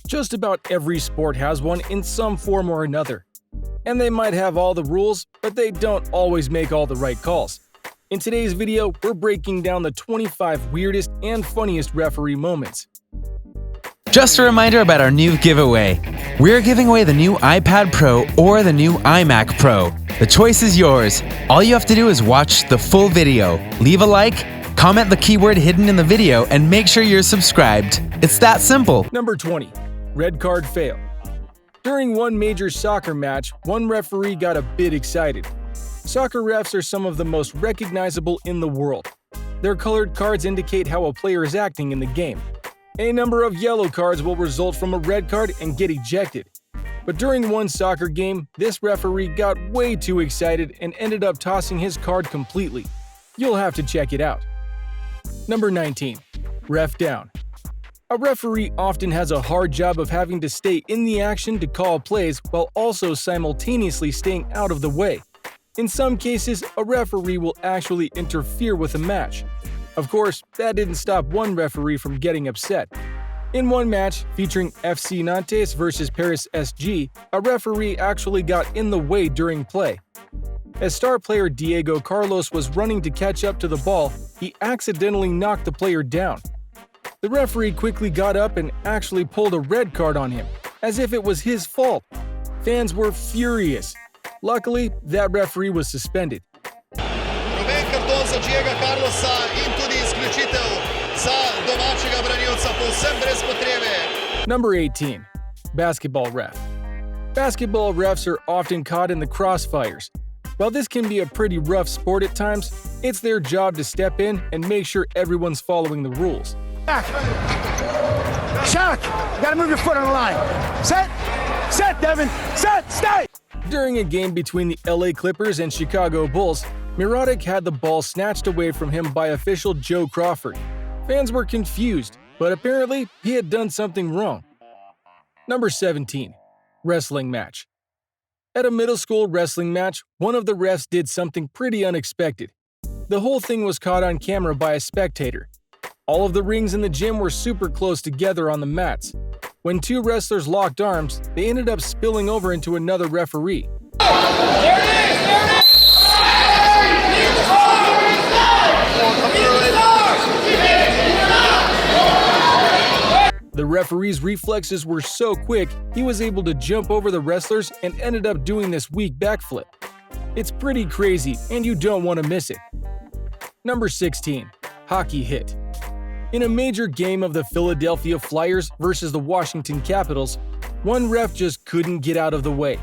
Just about every sport has one in some form or another. And they might have all the rules, but they don't always make all the right calls. In today's video, we're breaking down the 25 weirdest and funniest referee moments. Just a reminder about our new giveaway. We're giving away the new iPad Pro or the new iMac Pro. The choice is yours. All you have to do is watch the full video, leave a like, comment the keyword hidden in the video, and make sure you're subscribed. It's that simple. Number 20. Red card fail. During one major soccer match, one referee got a bit excited. Soccer refs are some of the most recognizable in the world. Their colored cards indicate how a player is acting in the game. A number of yellow cards will result from a red card and get ejected. But during one soccer game, this referee got way too excited and ended up tossing his card completely. You'll have to check it out. Number 19. Ref down. A referee often has a hard job of having to stay in the action to call plays while also simultaneously staying out of the way. In some cases, a referee will actually interfere with a match. Of course, that didn't stop one referee from getting upset. In one match featuring FC Nantes versus Paris SG, a referee actually got in the way during play. As star player Diego Carlos was running to catch up to the ball, he accidentally knocked the player down. The referee quickly got up and actually pulled a red card on him, as if it was his fault. Fans were furious. Luckily, that referee was suspended. Number 18. Basketball ref. Basketball refs are often caught in the crossfires. While this can be a pretty rough sport at times, it's their job to step in and make sure everyone's following the rules. Shaq, you gotta move your foot on the line. Set, Devin, set, stay! During a game between the LA Clippers and Chicago Bulls, Mirotic had the ball snatched away from him by official Joe Crawford. Fans were confused, but apparently he had done something wrong. Number 17. Wrestling match. At a middle school wrestling match, one of the refs did something pretty unexpected. The whole thing was caught on camera by a spectator. All of the rings in the gym were super close together on the mats. When two wrestlers locked arms, they ended up spilling over into another referee. The referee's reflexes were so quick, he was able to jump over the wrestlers and ended up doing this weak backflip. It's pretty crazy, and you don't want to miss it. Number 16. Hockey hit. In a major game of the Philadelphia Flyers versus the Washington Capitals, one ref just couldn't get out of the way.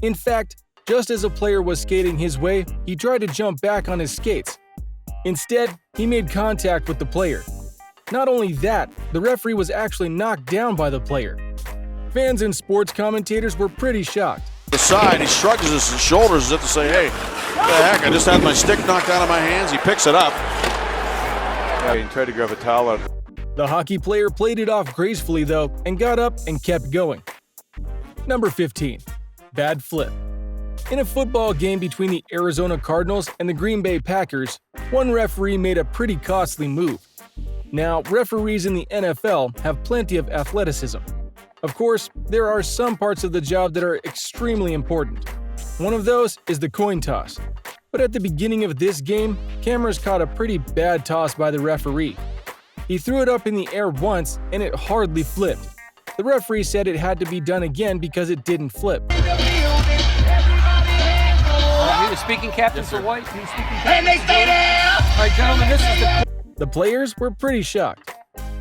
In fact, just as a player was skating his way, he tried to jump back on his skates. Instead, he made contact with the player. Not only that, the referee was actually knocked down by the player. Fans and sports commentators were pretty shocked. The side, he shrugs his shoulders as if to say, hey, what the heck, I just had my stick knocked out of my hands. He picks it up. Yeah, he tried to grab a towel out. The hockey player played it off gracefully though and got up and kept going. Number 15. Bad flip. In a football game between the Arizona Cardinals and the Green Bay Packers, one referee made a pretty costly move. Now, referees in the NFL have plenty of athleticism. Of course, there are some parts of the job that are extremely important. One of those is the coin toss. But at the beginning of this game, cameras caught a pretty bad toss by the referee. He threw it up in the air once and it hardly flipped. The referee said it had to be done again because it didn't flip. He was speaking captain for White. He was speaking captain for White. All right, gentlemen, this is The players were pretty shocked.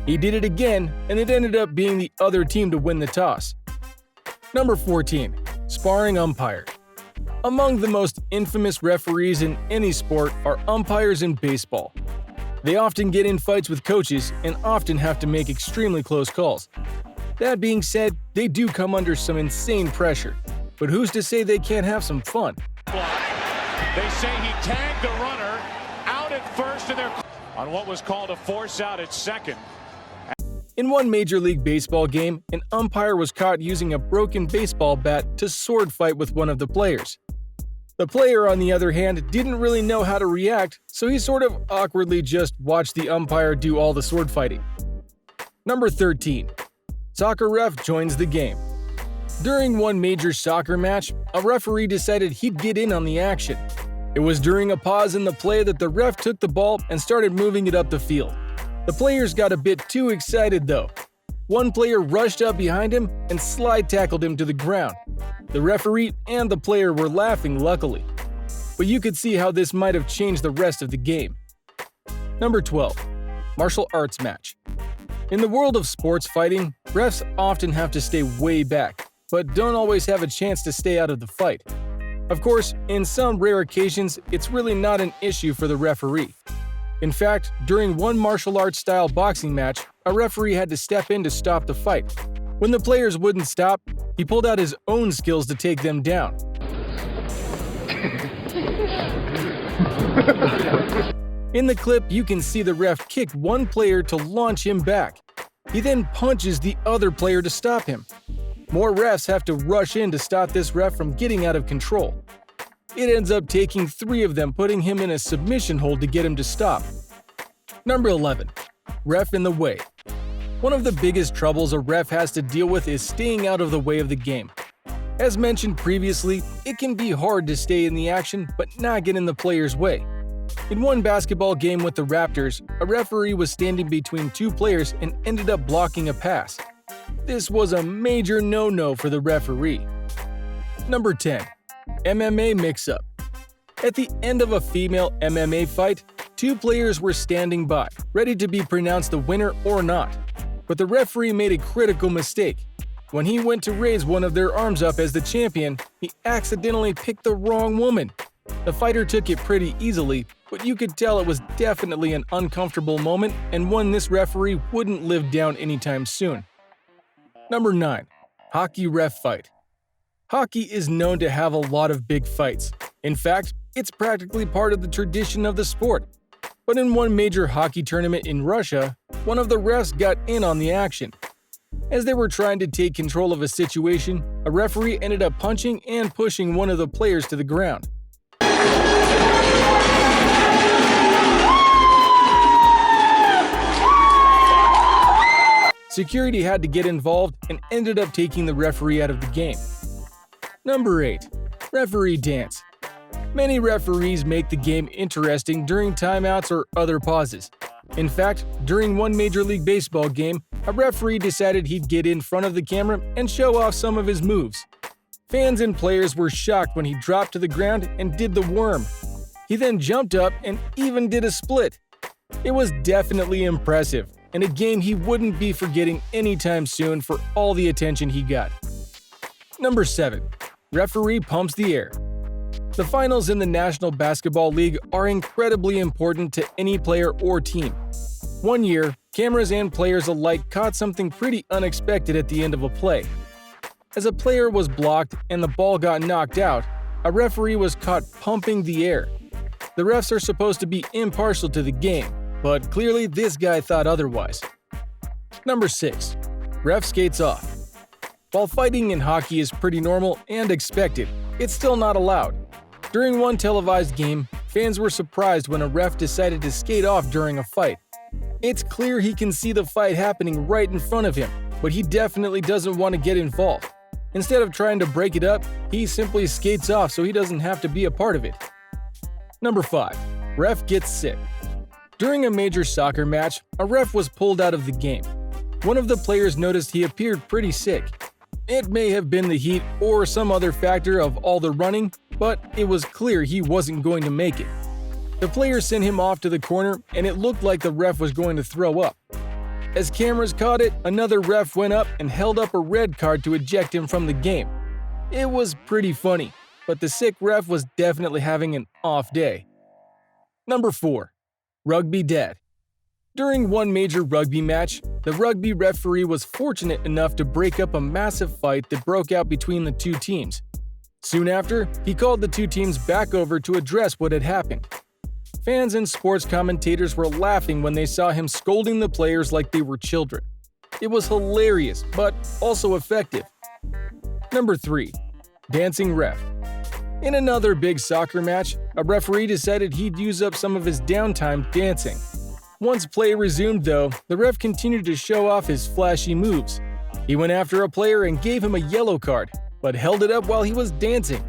He did it again, and it ended up being the other team to win the toss. Number 14. Sparring Umpire. Among the most infamous referees in any sport are umpires in baseball. They often get in fights with coaches and often have to make extremely close calls. That being said, they do come under some insane pressure. But who's to say they can't have some fun? They say he tagged the runner out at first on what was called a force out at second. In one Major League Baseball game, an umpire was caught using a broken baseball bat to sword fight with one of the players. The player, on the other hand, didn't really know how to react, so he sort of awkwardly just watched the umpire do all the sword fighting. Number 13. Soccer ref joins the game. During one major soccer match, a referee decided he'd get in on the action. It was during a pause in the play that the ref took the ball and started moving it up the field. The players got a bit too excited though. One player rushed up behind him and slide tackled him to the ground. The referee and the player were laughing, luckily. But you could see how this might have changed the rest of the game. Number 12. Martial arts match. In the world of sports fighting, refs often have to stay way back, but don't always have a chance to stay out of the fight. Of course, in some rare occasions, it's really not an issue for the referee. In fact, during one martial arts-style boxing match, a referee had to step in to stop the fight. When the players wouldn't stop, he pulled out his own skills to take them down. In the clip, you can see the ref kick one player to launch him back. He then punches the other player to stop him. More refs have to rush in to stop this ref from getting out of control. It ends up taking 3 of them, putting him in a submission hold to get him to stop. Number 11. Ref in the way. One of the biggest troubles a ref has to deal with is staying out of the way of the game. As mentioned previously, it can be hard to stay in the action but not get in the player's way. In one basketball game with the Raptors, a referee was standing between 2 players and ended up blocking a pass. This was a major no-no for the referee. Number 10. MMA Mix-up. At the end of a female MMA fight, 2 players were standing by, ready to be pronounced the winner or not. But the referee made a critical mistake. When he went to raise one of their arms up as the champion, he accidentally picked the wrong woman. The fighter took it pretty easily, but you could tell it was definitely an uncomfortable moment and one this referee wouldn't live down anytime soon. Number 9. Hockey ref fight. Hockey is known to have a lot of big fights. In fact, it's practically part of the tradition of the sport. But in one major hockey tournament in Russia, one of the refs got in on the action. As they were trying to take control of a situation, a referee ended up punching and pushing one of the players to the ground. Security had to get involved and ended up taking the referee out of the game. Number 8. Referee dance. Many referees make the game interesting during timeouts or other pauses. In fact, during one Major League Baseball game, a referee decided he'd get in front of the camera and show off some of his moves. Fans and players were shocked when he dropped to the ground and did the worm. He then jumped up and even did a split. It was definitely impressive, and a game he wouldn't be forgetting anytime soon for all the attention he got. Number 7. Referee pumps the air. The finals in the National Basketball League are incredibly important to any player or team. One year, cameras and players alike caught something pretty unexpected at the end of a play. As a player was blocked and the ball got knocked out, a referee was caught pumping the air. The refs are supposed to be impartial to the game, but clearly this guy thought otherwise. Number 6. Ref skates off. While fighting in hockey is pretty normal and expected, it's still not allowed. During one televised game, fans were surprised when a ref decided to skate off during a fight. It's clear he can see the fight happening right in front of him, but he definitely doesn't want to get involved. Instead of trying to break it up, he simply skates off so he doesn't have to be a part of it. Number 5. Ref gets sick. During a major soccer match, a ref was pulled out of the game. One of the players noticed he appeared pretty sick. It may have been the heat or some other factor of all the running, but it was clear he wasn't going to make it. The player sent him off to the corner, and it looked like the ref was going to throw up. As cameras caught it, another ref went up and held up a red card to eject him from the game. It was pretty funny, but the sick ref was definitely having an off day. Number 4. Rugby Dad. During one major rugby match, the rugby referee was fortunate enough to break up a massive fight that broke out between the 2 teams. Soon after, he called the 2 teams back over to address what had happened. Fans and sports commentators were laughing when they saw him scolding the players like they were children. It was hilarious, but also effective. Number 3. Dancing ref. In another big soccer match, a referee decided he'd use up some of his downtime dancing. Once play resumed though, the ref continued to show off his flashy moves. He went after a player and gave him a yellow card, but held it up while he was dancing.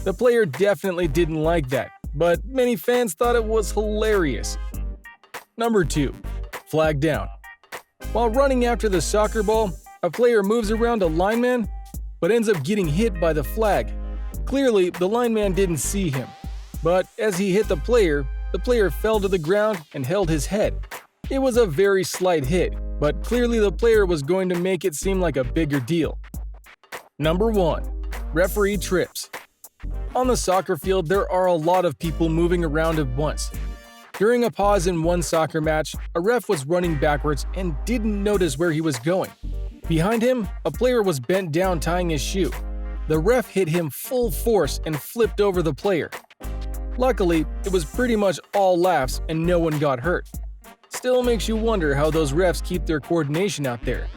The player definitely didn't like that, but many fans thought it was hilarious. Number 2. Flag down. While running after the soccer ball, a player moves around a lineman, but ends up getting hit by the flag. Clearly, the lineman didn't see him, but as he hit the player fell to the ground and held his head. It was a very slight hit, but clearly the player was going to make it seem like a bigger deal. Number 1. Referee trips. On the soccer field, there are a lot of people moving around at once. During a pause in one soccer match, a ref was running backwards and didn't notice where he was going. Behind him, a player was bent down tying his shoe. The ref hit him full force and flipped over the player. Luckily, it was pretty much all laughs and no one got hurt. Still makes you wonder how those refs keep their coordination out there.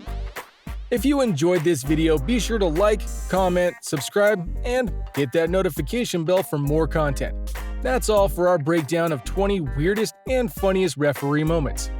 If you enjoyed this video, be sure to like, comment, subscribe, and hit that notification bell for more content. That's all for our breakdown of 20 weirdest and funniest referee moments.